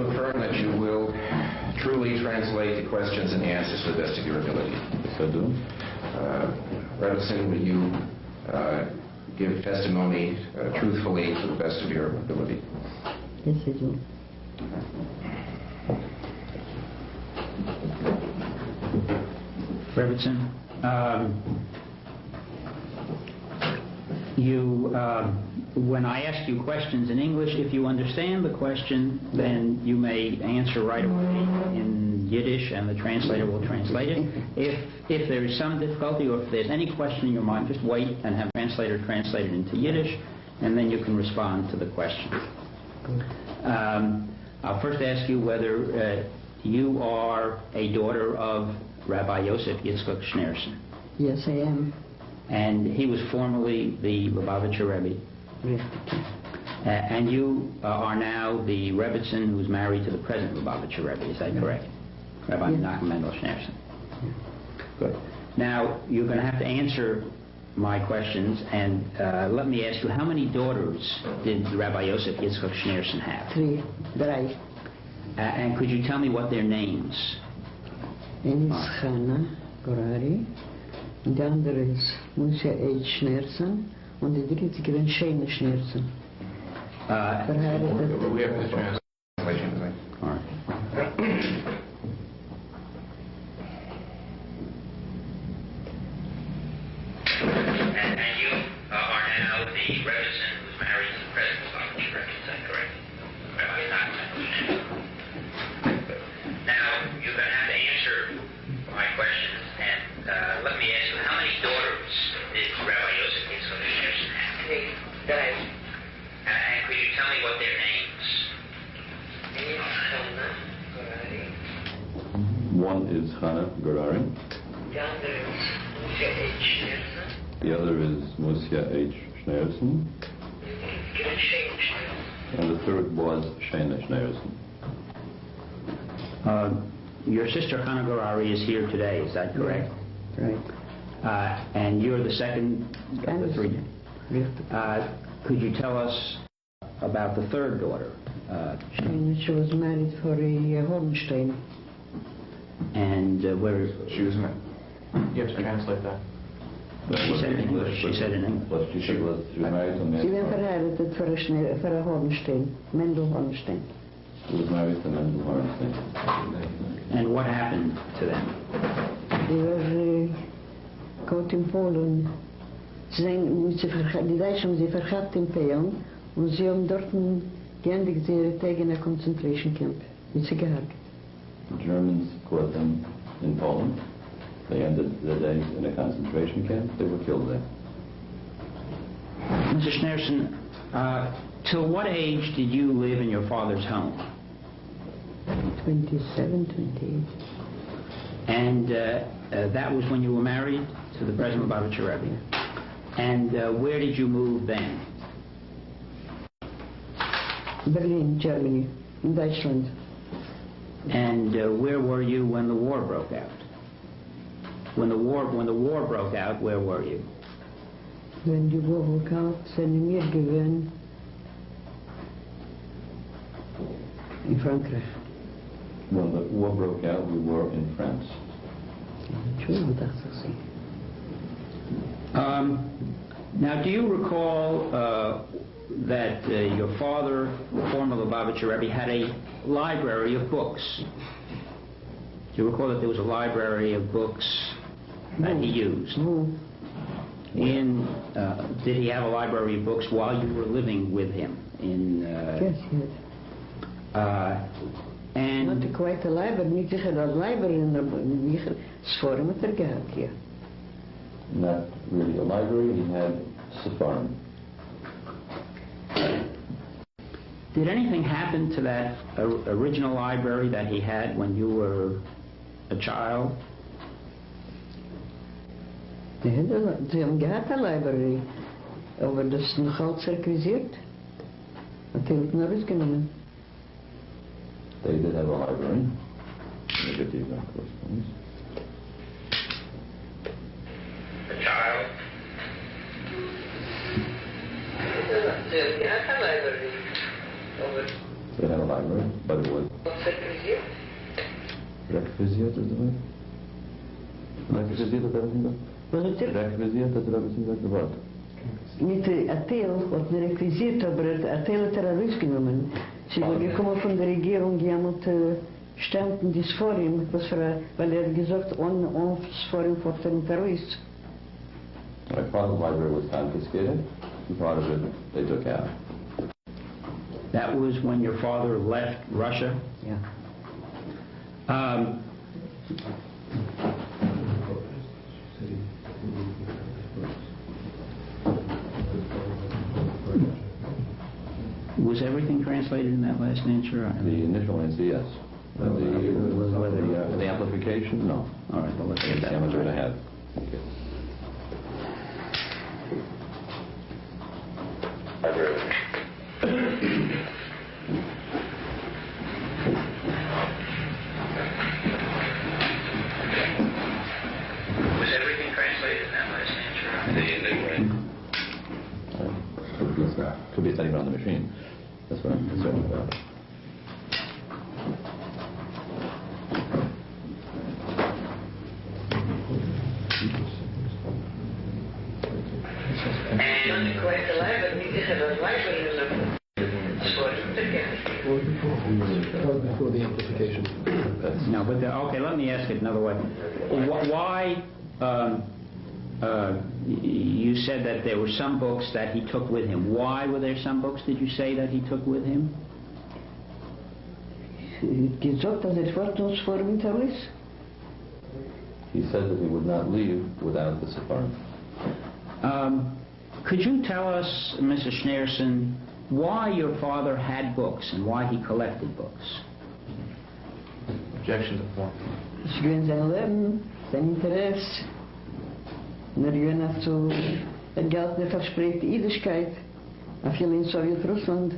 you affirm that you will truly translate the questions and answers to the best of your ability? Yes, I do. Rebbitzin, will you give testimony truthfully to the best of your ability? Yes, I do. Rebbitzin, when I ask you questions in English, if you understand the question, then you may answer right away in Yiddish, and the translator will translate it. If there is some difficulty, or if there's any question in your mind, just wait and have the translator translate it into Yiddish, and then you can respond to the question. I'll first ask you whether you are a daughter of Rabbi Yosef Yitzchak Schneerson. Yes, I am. And he was formerly the Lubavitcher Rebbe. And you are now the Rebbitzin who's married to the present Lubavitcher Rebbe. Is that correct? Rabbi Menachem Mendel Schneerson. Good. Now, you're going to have to answer my questions, and let me ask you, how many daughters did Rabbi Yosef Yitzchak Schneerson have? Drei. And could you tell me what their names? Een is Chana Gorari, de andere is Moshe H. Schneerson, en de dritte is gewin Shane Schneerson. We have the translation. All right. And you are now the Rebbitzin who's married to the present Lubavitcher Rebbe. Is that correct? Rabbi Nachman. Now, you're going to have to answer my questions, and let me ask you, how many daughters did Rabbi Yosef Yitzchak Schneerson have? Drei. And could you tell me what their names? One is Chana Gorari. The other is Moshe H. Schneerson. And the third was Shana Schneerson. Your sister Chana Gorari is here today, is that correct? Right. And you're the second of the three. Could you tell us about the third daughter? She was married for a Hornstein. And where? She was married. You have to translate that. She said in English. She said in English. She was married to She was verheiratet voor een Hornstein, Mendel Hornstein. She was married to Mendel Hornstein. And what happened to them? Die was caught in Polen. Die Duitsers haben sie verhaftet in Polen und sie haben dort geendigt ihre Tage in a concentration camp. Mit sie gehakt. The Germans caught them in Poland. They ended their days in a concentration camp. They were killed there. Mr. Schneerson, till what age did you live in your father's home? 27, 28. And that was when you were married to the present Lubavitcher Rebbe. And where did you move then? Berlin, Germany, in Deutschland. And where were you when the war broke out? When the war broke out, where were you? When die War broke out, sind wir gewesen in Frankreich. When the war broke out, we were in France. Entschuldigung, dachte ich. Now, do you recall that your father, the former Lubavitcher Rebbe, had a library of books? Do you recall that there was a library of books that he used? Did he have a library of books while you were living with him? Yes, yes. And not quite a library, niet zeggen dat library in de Sforum het gehad, ja. Not really a library, he had Sefarim. Did anything happen to that original library that he had when you were a child? Ze hebben gehad een library, aber dat is nog altijd circuliseerd. Natuurlijk naar huis genomen. They did have a library. Let me get the exact correspondence. A child? Ze hebben gehad een library, aber They had a library, but it was rekvizit, is the word? Rekvizit, dat hebben ze Was het er? Rekvizit, dat hebben ze gebouwd. Niet Atel, wat een requisiet, aber Atel hat er genommen. Sie sind gekommen von der Regierung, die haben standen das vor ihm, weil er hat gesagt, ohne das vor ihm vor dem Terrorist. Part of the library was confiscated, and part of it they took out. That was when your father left Russia? Ja. Was everything translated in that last answer? The initial answer, yes. The amplification, no. All right, well, let's The get that amateur and a one. half. Okay. Was everything translated in that last answer? Could be studied on the machine. That's what I'm concerned about. Before the amplification. No, but okay, let me ask it another way. Why, you said that there were some books that he took with him. Why were there some books, did you say, that he took with him? Gesagt, dass fort uns vor dem Terrorist. He said that he would not leave without the Sephardim. Could you tell us, Mrs. Schneerson, why your father had books and why he collected books? Objection to form. Es gewinnt sein Leben, sein Interesse. Und gewinnt auch so, Geld, der verspricht die Jüdischkeit, auch viel in Sowjetrussland.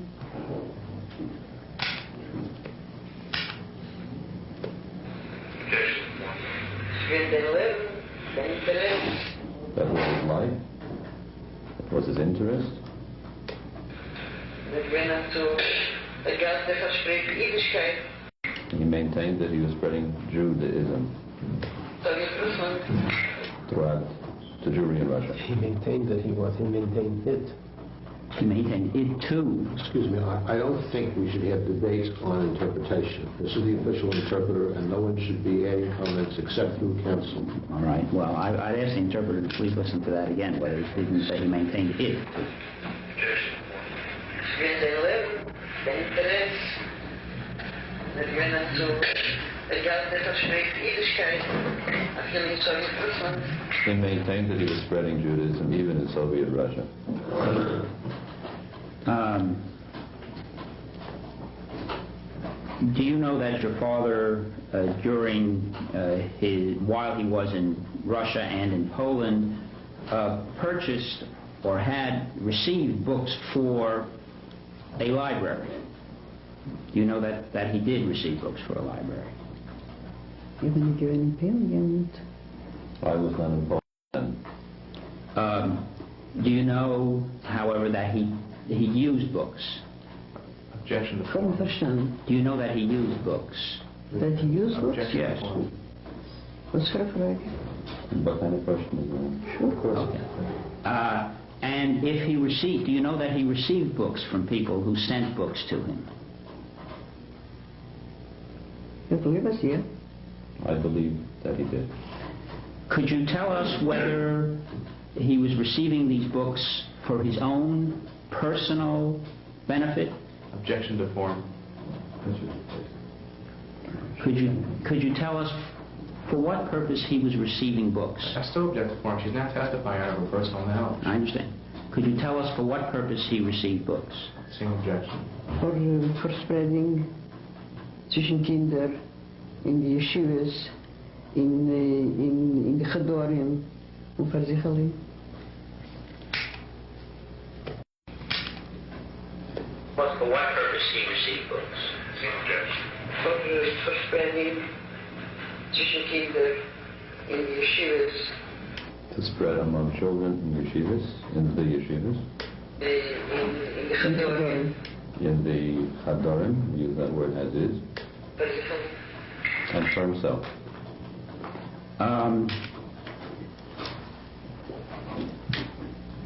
Es gewinnt sein Leben, sein Interesse. That was his life. That was his interest. Und gewinnt auch so, Geld, der verspricht die Jüdischkeit. He maintained that he was spreading Judaism Sowjetrussland. throughout the Jewry in Russia. He maintained that he maintained it. He maintained it too. Excuse me, I don't think we should have debates on interpretation. This is the official interpreter, and no one should be adding comments except through counsel. All right, well, I'd ask the interpreter to please listen to that again, whether he didn't say he maintained it. He maintained that he was spreading Judaism even in Soviet Russia. Do you know that your father, while he was in Russia and in Poland, purchased or had received books for a library? Do you know that he did receive books for a library? Ich bin nicht gewinnt in Polen. I was not involved then. Do you know, however, that he used books? Objection to Voll form. verstanden. Do you know that he used books? That he used books? Objection Yes. to form. Was für eine Frage? What kind of question is that? Sure. Of course. Okay. And if he received, do you know that he received books from people who sent books to him? I believe us, yeah. I believe that he did. Could you tell us whether he was receiving these books for his own personal benefit? Objection to form. Could you tell us for what purpose he was receiving books? I still object to form. She's not testifying out of her personal knowledge. I understand. Could you tell us for what purpose he received books? Same objection. Voor verspreiding zwischen Kindern in die Yeshivas, in de Gedorim und für sich allein. But for what purpose he received books? Same objection. Voor verspreiding zwischen Kindern in die Yeshivas, To spread among children in the yeshivas. in de Gedorim. In the Hadorim, we use that word as is. And for himself.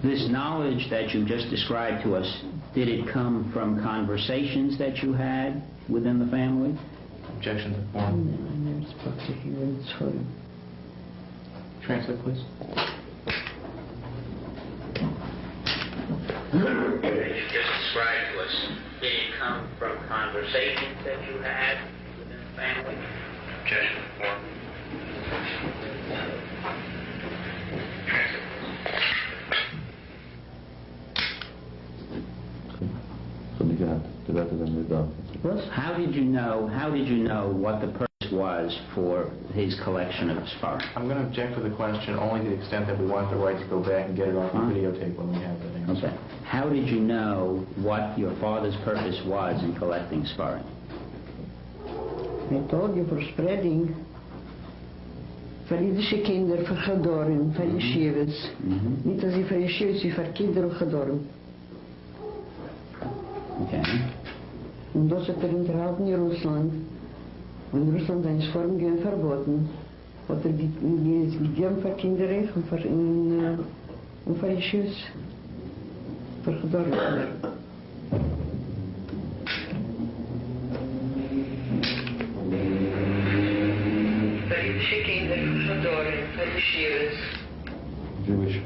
This knowledge that you just described to us, did it come from conversations that you had within the family? Objection to I form. never spoke to him when it's for him. Translate, please. That you just described to us, did it come from conversations that you had within the family? Objection to form. So you have to better than the dog. What? How did you know what the purpose was for his collection of Sfarim? I'm going to object to the question only to the extent that we want the right to go back and get it off the videotape when we have that answer. Okay. How did you know what your father's purpose was in collecting Sfarim? I told you for spreading. Voor Jiddische kinderen, voor Chadorim, voor yeshivas. Niet als voor yeshivas, maar voor kinderen Chadorim. Okay. Und das hat unterhalten in Russland. Und Russland ist Form verboten. Hat gegeben für Kinderrecht und für Yeshivas. Für Chadorim.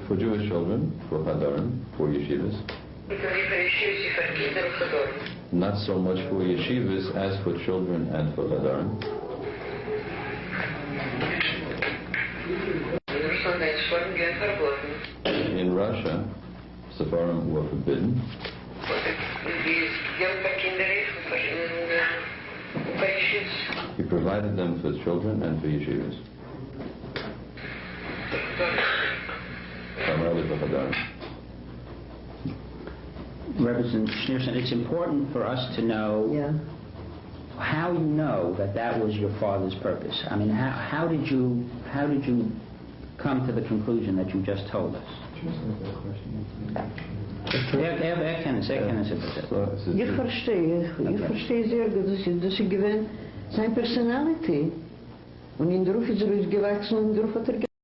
For Jewish children, for Hadorim, for yeshivas. Not so much for yeshivas as for children and for Hadorim. In Russia, Sepharim were forbidden. He provided them for children and for yeshivas. Primarily for Hadorim. Reverend Schneerson, it's important for us to know how you know that that was your father's purpose. I mean, how did you come to the conclusion that you just told us? Ich verstehe sehr gut, dass sie gewinnt, seine Personality. Und in der Ruf ist er ausgewachsen und in der Ruf hat er